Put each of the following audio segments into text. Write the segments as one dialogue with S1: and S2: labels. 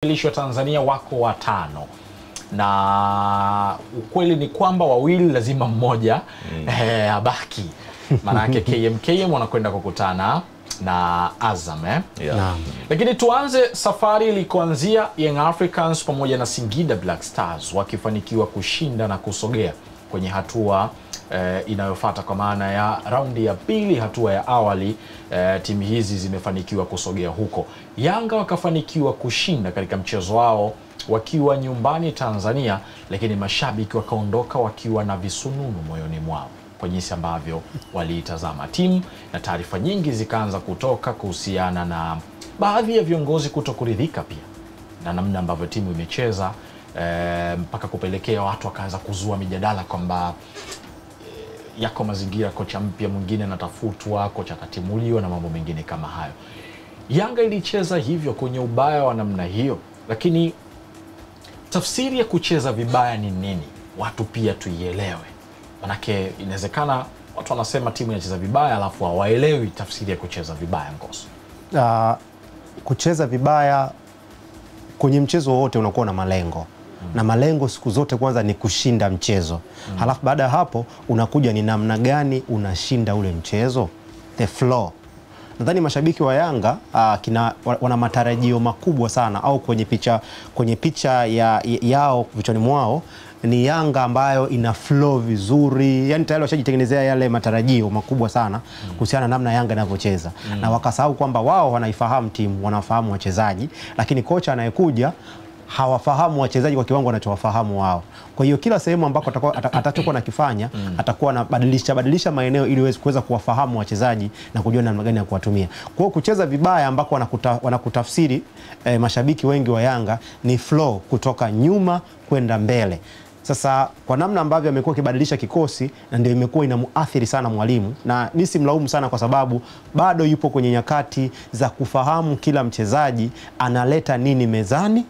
S1: Wawakilishi wa Tanzania wako watano, na ukweli ni kwamba wawili lazima mmoja abaki. Maana yake KMKM wanakwenda kukutana na Azam Lakini tuanze safari ilikoanzia Young Africans pamoja na Singida Black Stars wakifanikiwa kushinda na kusogea kwenye hatua inayofuata, kwa maana ya raundi ya pili. Hatua ya awali timu hizi zimefanikiwa kusogea huko. Yanga wakafanikiwa kushinda katika mchezo wao wakiwa nyumbani Tanzania, lakini mashabiki wakaondoka wakiwa na visununu moyoni mwao kwa jinsi ambavyo waliitazama timu, na taarifa nyingi zikaanza kutoka kuhusiana na baadhi ya viongozi kutokuridhika pia na namna ambavyo timu imecheza, mpaka kupelekea watu wakaanza kuzua mijadala kwamba yako mazingira kocha mpya mwingine anatafutwa, kocha katimuliwa na mambo mengine kama hayo. Yanga ilicheza hivyo kwenye ubaya wa namna hiyo, lakini tafsiri ya kucheza vibaya ni nini? Watu pia tuielewe. Manake inawezekana watu wanasema timu inacheza vibaya alafu hawaelewi tafsiri ya kucheza vibaya. Ngoso,
S2: kucheza vibaya kwenye mchezo wote unakuwa na malengo. Na malengo siku zote kwanza ni kushinda mchezo. Halafu baada ya hapo unakuja ni namna gani unashinda ule mchezo, the flow. Nadhani mashabiki wa Yanga wana matarajio makubwa sana, au kwenye picha yao vichwani mwao ni Yanga ambayo ina flow vizuri. Yani tayari washajitengenezea yale matarajio makubwa sana kuhusiana na namna Yanga inavyocheza. Na wakasahau kwamba wao wanaifahamu timu, wanafahamu wachezaji, lakini kocha anayekuja hawafahamu wachezaji kwa kiwango wanachowafahamu wao. Kwa hiyo kila sehemu ambako atakuwa nakifanya atakuwa na badilisha maeneo ili kuweza kuwafahamu wachezaji na kujua namna gani ya kuwatumia. Kwa hiyo kucheza vibaya ambako wanakutafsiri mashabiki wengi wa Yanga ni flow kutoka nyuma kwenda mbele. Sasa kwa namna ambavyo amekuwa kibadilisha kikosi, na ndio imekuwa inamuathiri sana mwalimu, na nisimlaumu sana kwa sababu bado yupo kwenye nyakati za kufahamu kila mchezaji analeta nini mezani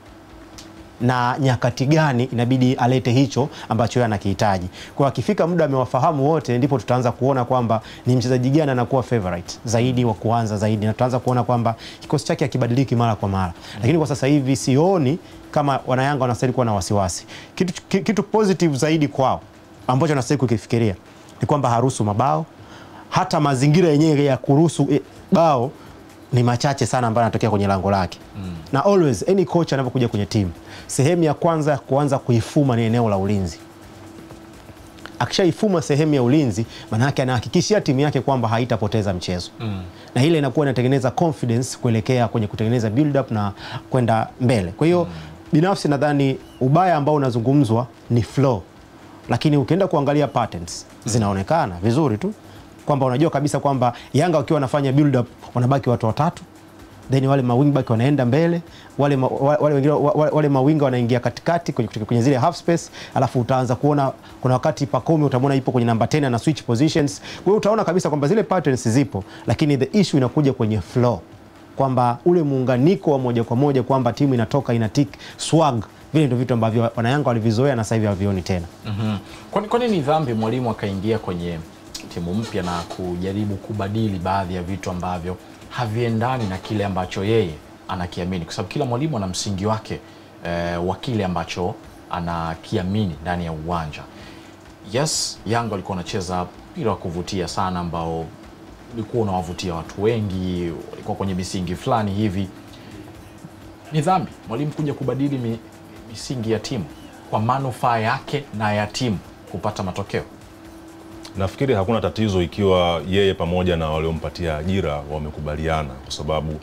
S2: na nyakati gani inabidi alete hicho ambacho yeye anakihitaji. Kwa akifika muda amewafahamu wote, ndipo tutaanza kuona kwamba ni mchezaji gani anakuwa favorite zaidi wa kuanza zaidi, na tutaanza kuona kwamba kikosi chake hakibadiliki mara kwa mara. Lakini kwa sasa hivi sioni kama wanayanga wanastahili kuwa na wasiwasi. Kitu positive zaidi kwao ambacho wanastahili kukifikiria ni kwamba haruhusu mabao. Hata mazingira yenyewe ya kuruhusu bao ni machache sana ambayo yanatokea kwenye lango lake. Na always any coach anapokuja kwenye timu, sehemu ya kwanza kuanza kuifuma ni eneo la ulinzi. Akishaifuma sehemu ya ulinzi, maana yake anahakikishia timu yake kwamba haitapoteza mchezo. Na ile inakuwa inatengeneza confidence kuelekea kwenye kutengeneza build up na kwenda mbele. Kwa hiyo binafsi nadhani ubaya ambao unazungumzwa ni flow, lakini ukienda kuangalia patterns zinaonekana vizuri tu, kwamba unajua kabisa kwamba Yanga wakiwa wanafanya build up wanabaki watu watatu, then wale mawing back wanaenda mbele, wale mawinga wanaingia katikati kwenye zile half space, alafu utaanza kuona kuna wakati Pacome utamwona ipo kwenye namba 10 na switch positions. Kwa hiyo utaona kabisa kwamba zile patterns zipo, lakini the issue inakuja kwenye flow, kwamba ule muunganiko wa moja kwa moja, kwamba timu inatoka inatik swag. Vile ndio vitu ambavyo wanayanga walivizoea na sasa hivi havioni tena.
S1: Kwa nini dhambi mwalimu akaingia kwenye timu mpya na kujaribu kubadili baadhi ya vitu ambavyo haviendani na kile ambacho yeye anakiamini? Kwa sababu kila mwalimu ana msingi wake wa kile ambacho anakiamini ndani ya uwanja. Yes, Yanga walikuwa wanacheza mpira wa kuvutia sana ambao ulikuwa unawavutia watu wengi, walikuwa kwenye misingi fulani hivi. Ni dhambi mwalimu kuja kubadili misingi ya timu kwa manufaa yake na ya timu kupata matokeo?
S3: Nafikiri hakuna tatizo ikiwa yeye pamoja na waliompatia ajira wamekubaliana, kwa sababu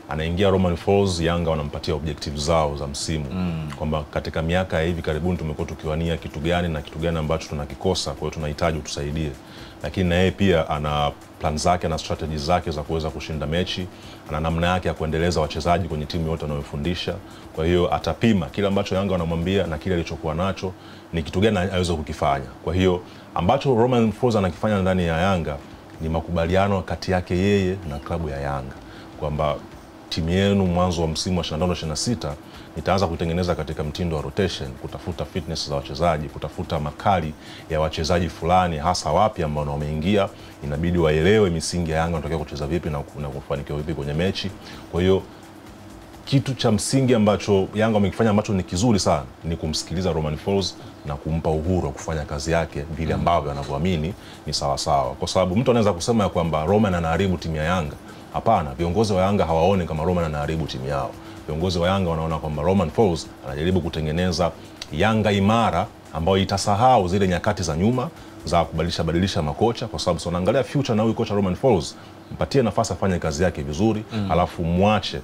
S3: anaingia Romain Folz, Yanga wanampatia objectives zao za msimu, kwamba katika miaka ya hivi karibuni tumekuwa tukiwania kitu gani na kitu gani ambacho tunakikosa, kwa hiyo tunahitaji utusaidie. Lakini na yeye pia ana plan zake na strategies zake za kuweza kushinda mechi, ana namna yake ya kuendeleza wachezaji kwenye timu yote anayofundisha. Kwa hiyo atapima kile ambacho Yanga wanamwambia na kile alichokuwa nacho ni kitu gani aweze kukifanya. Kwa hiyo ambacho Romain Folz anakifanya ndani ya Yanga ni makubaliano kati yake yeye na klabu ya Yanga, kwamba timu yenu mwanzo wa msimu wa 25-26 nitaanza kutengeneza katika mtindo wa rotation, kutafuta fitness za wachezaji, kutafuta makali ya wachezaji fulani, hasa wapi ambao wameingia, inabidi waelewe misingi ya Yanga wanataka kucheza vipi na kufanikiwa vipi kwenye mechi. Kwa hiyo kitu cha msingi ambacho Yanga wamekifanya ambacho ni kizuri sana ni kumsikiliza Romain Folz na kumpa uhuru wa kufanya kazi yake vile ambavyo anavyoamini ni sawa sawa, kwa sababu mtu anaweza kusema ya kwamba Romain anaharibu timu ya Yanga. Hapana, viongozi wa Yanga hawaoni kama Romain anaharibu timu yao. Viongozi wa Yanga wanaona kwamba Romain Folz anajaribu kutengeneza Yanga imara ambayo itasahau zile nyakati za nyuma za kubadilisha makocha, kwa sababu wanaangalia future na huyu kocha Romain Folz, mpatie nafasi afanye kazi yake vizuri, alafu muache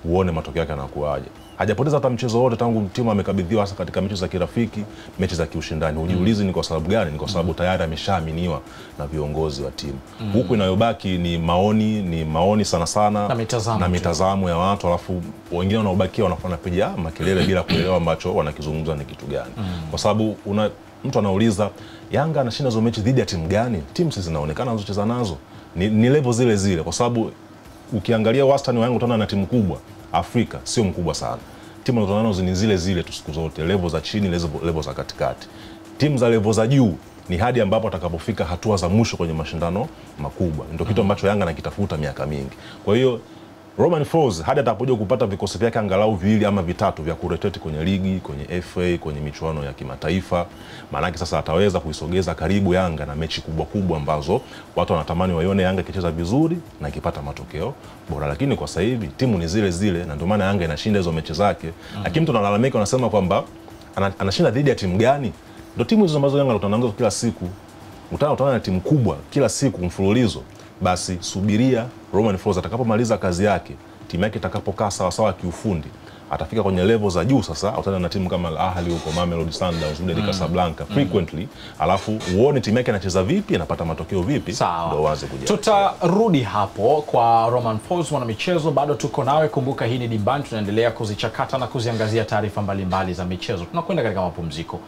S3: uone matokeo yake yanakuaje. Hajapoteza hata mchezo wote tangu timu amekabidhiwa, hasa katika mechi za kirafiki, mechi za kiushindani. Hujiulizi ni kwa sababu gani? Ni kwa sababu tayari ameshaaminiwa na viongozi wa timu. Huku inayobaki ni maoni sana sana na mitazamo ya watu, alafu wengine wanaobakia wanafanya piga makelele bila kuelewa ambacho wanakizungumza ni kitu gani. Kwa sababu mtu anauliza Yanga anashinda hizo mechi dhidi ya timu gani? Timu sisi zinaonekana anazocheza nazo ni level zile zile, kwa sababu ukiangalia wastani wa Yanga utaona na timu kubwa Afrika sio mkubwa sana. Timu anazoona nazo ni zile zile tu siku zote, level za chini, level za katikati. Timu za level za juu ni hadi ambapo atakapofika hatua za mwisho kwenye mashindano makubwa. Ndio kitu ambacho Yanga anakitafuta miaka mingi. Kwa hiyo Romain Folz hadi atakapokuja kupata vikosi vyake angalau 2 ama 3 vya kurotate kwenye ligi, kwenye FA, kwenye michuano ya kimataifa, maana yake sasa ataweza kuisogeza karibu Yanga na mechi kubwa ambazo watu wanatamani waione Yanga ikicheza vizuri na ikipata matokeo bora. Lakini kwa sasa hivi timu ni zile zile, na ndio maana Yanga inashinda hizo mechi zake. Lakini mtu analalamika, anasema kwamba anashinda dhidi ya timu gani? Ndio timu hizo ambazo Yanga anakutana nazo kila siku. Utaona na timu kubwa kila siku mfululizo. Basi subiria Romain Folz atakapomaliza kazi yake, timu yake itakapokaa sawa sawa kiufundi, atafika kwenye level za juu. Sasa utana na timu kama Al Ahly huko, Mamelodi Sundowns, Wydad Casablanca frequently, alafu uone timu yake inacheza vipi, inapata matokeo vipi, ndio waanze kuja.
S1: Tutarudi hapo kwa Romain Folz. Mwana michezo, bado tuko nawe. Kumbuka hii ni Dimbani, tunaendelea kuzichakata na kuziangazia taarifa mbalimbali za michezo. Tunakwenda katika mapumziko.